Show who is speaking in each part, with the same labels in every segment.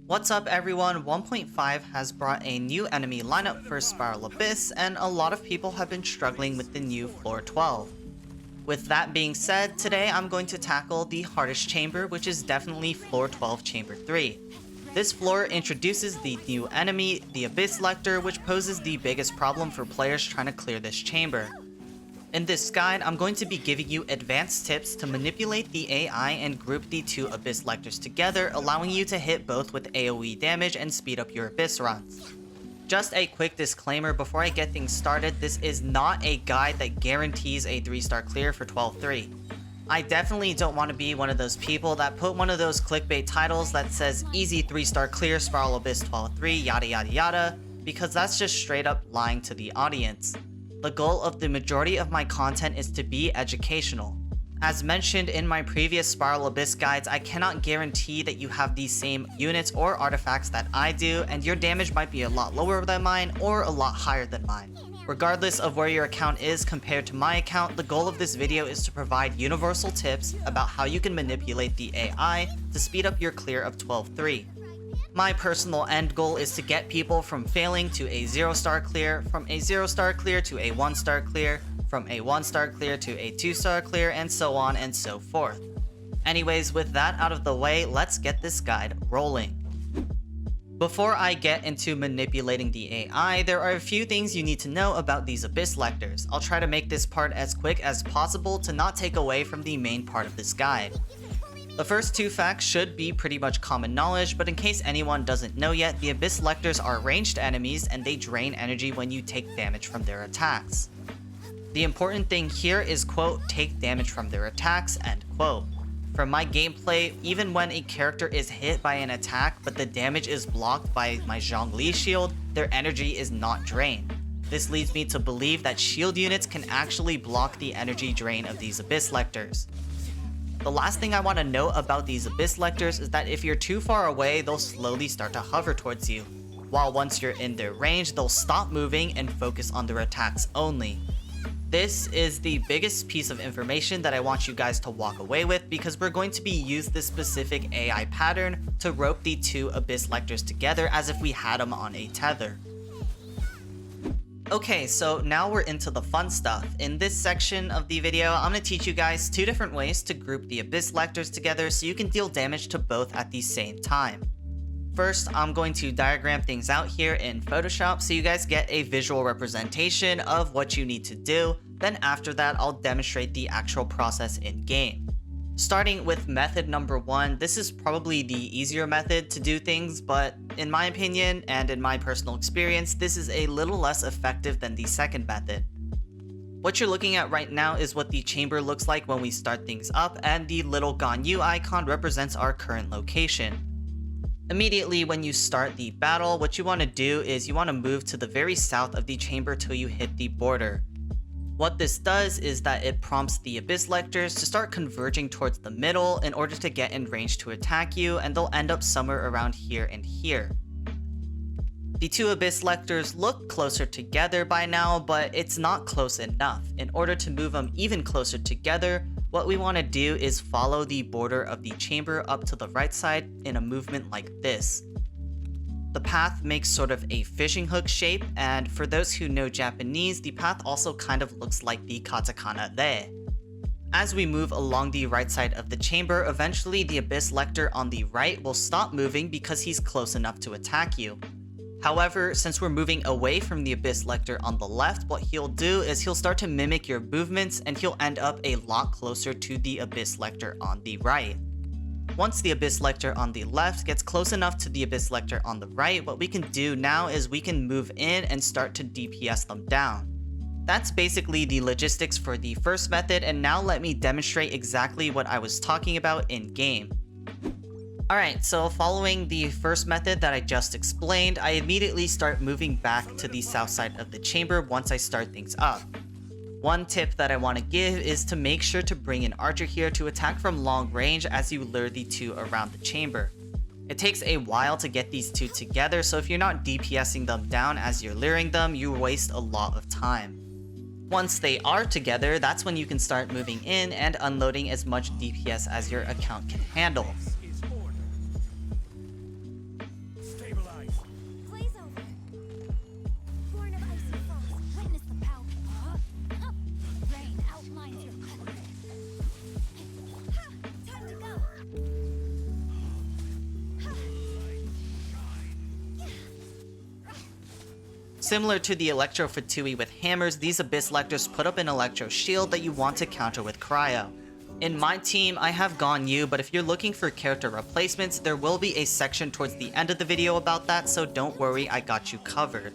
Speaker 1: What's up everyone, 1.5 has brought a new enemy lineup for Spiral Abyss, and a lot of people have been struggling with the new floor 12. With that being said, today I'm going to tackle the hardest chamber, which is definitely floor 12 chamber 3. This floor introduces the new enemy, the Abyss Lector, which poses the biggest problem for players trying to clear this chamber. In this guide, I'm going to be giving you advanced tips to manipulate the AI and group the two Abyss Lectors together, allowing you to hit both with AoE damage and speed up your Abyss runs. Just a quick disclaimer before I get things started, this is not a guide that guarantees a 3-star clear for 12-3. I definitely don't want to be one of those people that put one of those clickbait titles that says easy 3-star clear Spiral Abyss 12-3 yada yada yada, because that's just straight up lying to the audience. The goal of the majority of my content is to be educational. As mentioned in my previous Spiral Abyss guides, I cannot guarantee that you have these same units or artifacts that I do, and your damage might be a lot lower than mine or a lot higher than mine. Regardless of where your account is compared to my account, the goal of this video is to provide universal tips about how you can manipulate the AI to speed up your clear of 12-3. My personal end goal is to get people from failing to a 0-star clear, from a 0-star clear to a 1-star clear, from a 1-star clear to a 2-star clear, and so on and so forth. Anyways, with that out of the way, let's get this guide rolling. Before I get into manipulating the AI, there are a few things you need to know about these Abyss Lectors. I'll try to make this part as quick as possible to not take away from the main part of this guide. The first two facts should be pretty much common knowledge, but in case anyone doesn't know yet, the Abyss Lectors are ranged enemies and they drain energy when you take damage from their attacks. The important thing here is, quote, take damage from their attacks, end quote. From my gameplay, even when a character is hit by an attack but the damage is blocked by my Zhongli shield, their energy is not drained. This leads me to believe that shield units can actually block the energy drain of these Abyss Lectors. The last thing I want to note about these Abyss Lectors is that if you're too far away, they'll slowly start to hover towards you, while once you're in their range, they'll stop moving and focus on their attacks only. This is the biggest piece of information that I want you guys to walk away with, because we're going to be using this specific AI pattern to rope the two Abyss Lectors together as if we had them on a tether. Okay, so now we're into the fun stuff. In this section of the video, I'm going to teach you guys two different ways to group the Abyss Lectors together so you can deal damage to both at the same time. First, I'm going to diagram things out here in Photoshop so you guys get a visual representation of what you need to do. Then after that, I'll demonstrate the actual process in game. Starting with method number 1, this is probably the easier method to do things, but in my opinion and in my personal experience, this is a little less effective than the second method. What you're looking at right now is what the chamber looks like when we start things up, and the little Ganyu icon represents our current location. Immediately when you start the battle, what you want to do is you want to move to the very south of the chamber till you hit the border. What this does is that it prompts the Abyss Lectors to start converging towards the middle in order to get in range to attack you, and they'll end up somewhere around here and here. The two Abyss Lectors look closer together by now, but it's not close enough. In order to move them even closer together, what we want to do is follow the border of the chamber up to the right side in a movement like this. The path makes sort of a fishing hook shape, and for those who know Japanese, the path also kind of looks like the katakana "re." As we move along the right side of the chamber, eventually the Abyss Lector on the right will stop moving because he's close enough to attack you. However, since we're moving away from the Abyss Lector on the left, what he'll do is he'll start to mimic your movements and he'll end up a lot closer to the Abyss Lector on the right. Once the Abyss Lector on the left gets close enough to the Abyss Lector on the right, what we can do now is we can move in and start to DPS them down. That's basically the logistics for the first method, and now let me demonstrate exactly what I was talking about in game. Alright, so following the first method that I just explained, I immediately start moving back to the south side of the chamber once I start things up. One tip that I want to give is to make sure to bring an archer here to attack from long range as you lure the two around the chamber. It takes a while to get these two together, so if you're not DPSing them down as you're luring them, you waste a lot of time. Once they are together, that's when you can start moving in and unloading as much DPS as your account can handle. Similar to the Electro Fatui with hammers, these Abyss Lectors put up an Electro Shield that you want to counter with Cryo. In my team, I have Ganyu, but if you're looking for character replacements, there will be a section towards the end of the video about that, so don't worry, I got you covered.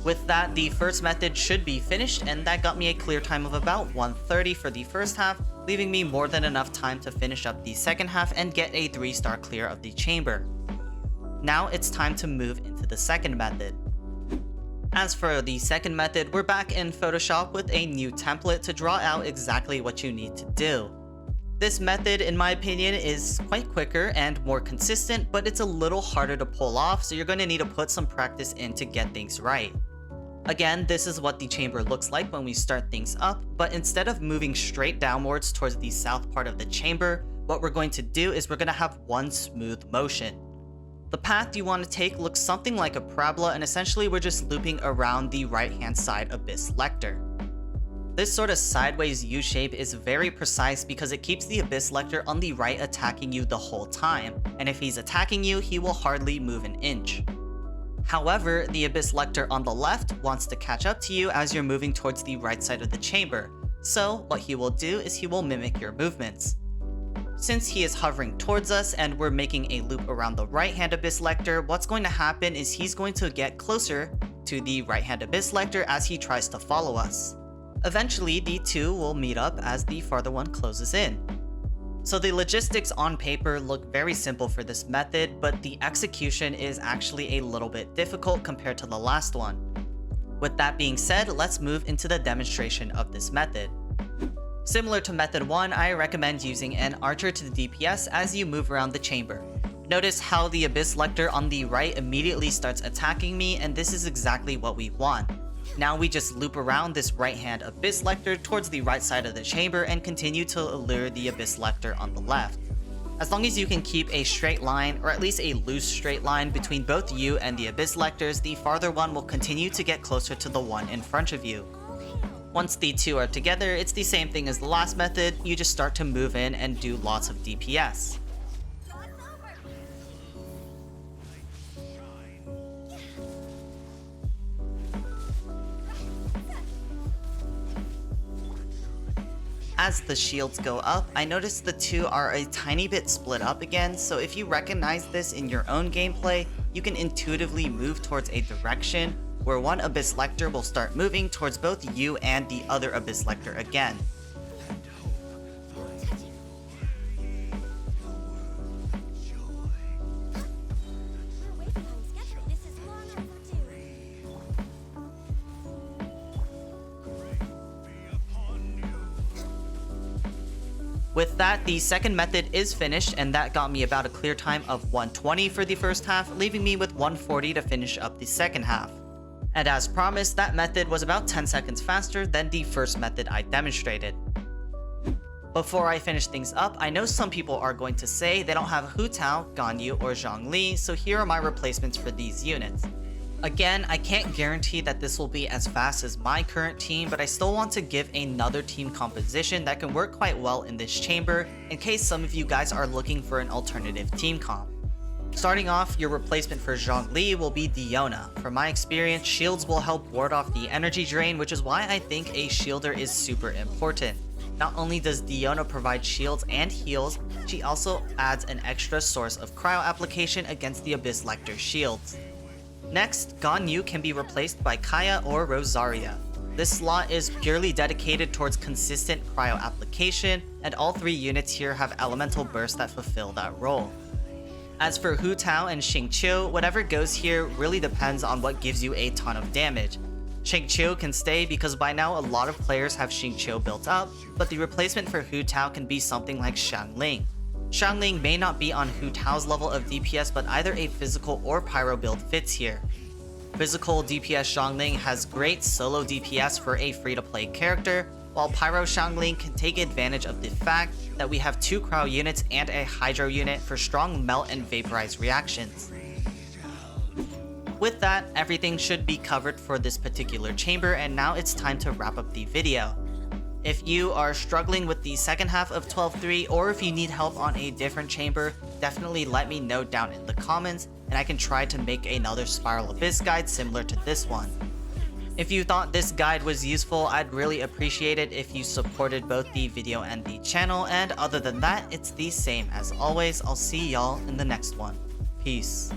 Speaker 1: With that, the first method should be finished, and that got me a clear time of about 1:30 for the first half, leaving me more than enough time to finish up the second half and get a 3-star clear of the chamber. Now it's time to move into the second method. As for the second method, we're back in Photoshop with a new template to draw out exactly what you need to do. This method, in my opinion, is quite quicker and more consistent, but it's a little harder to pull off, so you're going to need to put some practice in to get things right. Again, this is what the chamber looks like when we start things up, but instead of moving straight downwards towards the south part of the chamber, what we're going to do is we're going to have one smooth motion. The path you want to take looks something like a parabola, and essentially we're just looping around the right hand side Abyss Lector. This sort of sideways U-shape is very precise because it keeps the Abyss Lector on the right attacking you the whole time, and if he's attacking you, he will hardly move an inch. However, the Abyss Lector on the left wants to catch up to you as you're moving towards the right side of the chamber, so what he will do is he will mimic your movements. Since he is hovering towards us and we're making a loop around the right hand Abyss Lector, what's going to happen is he's going to get closer to the right hand Abyss Lector as he tries to follow us. Eventually, the two will meet up as the farther one closes in. So the logistics on paper look very simple for this method, but the execution is actually a little bit difficult compared to the last one. With that being said, let's move into the demonstration of this method. Similar to method 1, I recommend using an archer to the DPS as you move around the chamber. Notice how the Abyss Lector on the right immediately starts attacking me, and this is exactly what we want. Now we just loop around this right hand Abyss Lector towards the right side of the chamber and continue to allure the Abyss Lector on the left. As long as you can keep a straight line, or at least a loose straight line between both you and the Abyss Lectors, the farther one will continue to get closer to the one in front of you. Once the two are together, it's the same thing as the last method, you just start to move in and do lots of DPS. As the shields go up, I noticed the two are a tiny bit split up again, so if you recognize this in your own gameplay, you can intuitively move towards a direction where one Abyss Lector will start moving towards both you and the other Abyss Lector again. With that, the second method is finished, and that got me about a clear time of 1:20 for the first half, leaving me with 1:40 to finish up the second half. And as promised, that method was about 10 seconds faster than the first method I demonstrated. Before I finish things up, I know some people are going to say they don't have Hu Tao, Ganyu, or Zhongli, so here are my replacements for these units. Again, I can't guarantee that this will be as fast as my current team, but I still want to give another team composition that can work quite well in this chamber, in case some of you guys are looking for an alternative team comp. Starting off, your replacement for Zhongli will be Diona. From my experience, shields will help ward off the energy drain, which is why I think a shielder is super important. Not only does Diona provide shields and heals, she also adds an extra source of cryo application against the Abyss Lector shields. Next, Ganyu can be replaced by Kaya or Rosaria. This slot is purely dedicated towards consistent cryo application, and all three units here have elemental bursts that fulfill that role. As for Hu Tao and Xingqiu, whatever goes here really depends on what gives you a ton of damage. Xingqiu can stay because by now a lot of players have Xingqiu built up, but the replacement for Hu Tao can be something like Xiangling. Xiangling may not be on Hu Tao's level of DPS, but either a physical or pyro build fits here. Physical DPS Xiangling has great solo DPS for a free-to-play character, while Pyro Xiangling can take advantage of the fact that we have 2 Cryo units and a Hydro unit for strong melt and vaporize reactions. With that, everything should be covered for this particular chamber, and now it's time to wrap up the video. If you are struggling with the second half of 12.3 or if you need help on a different chamber, definitely let me know down in the comments and I can try to make another Spiral Abyss guide similar to this one. If you thought this guide was useful, I'd really appreciate it if you supported both the video and the channel, and other than that, it's the same as always. I'll see y'all in the next one. Peace.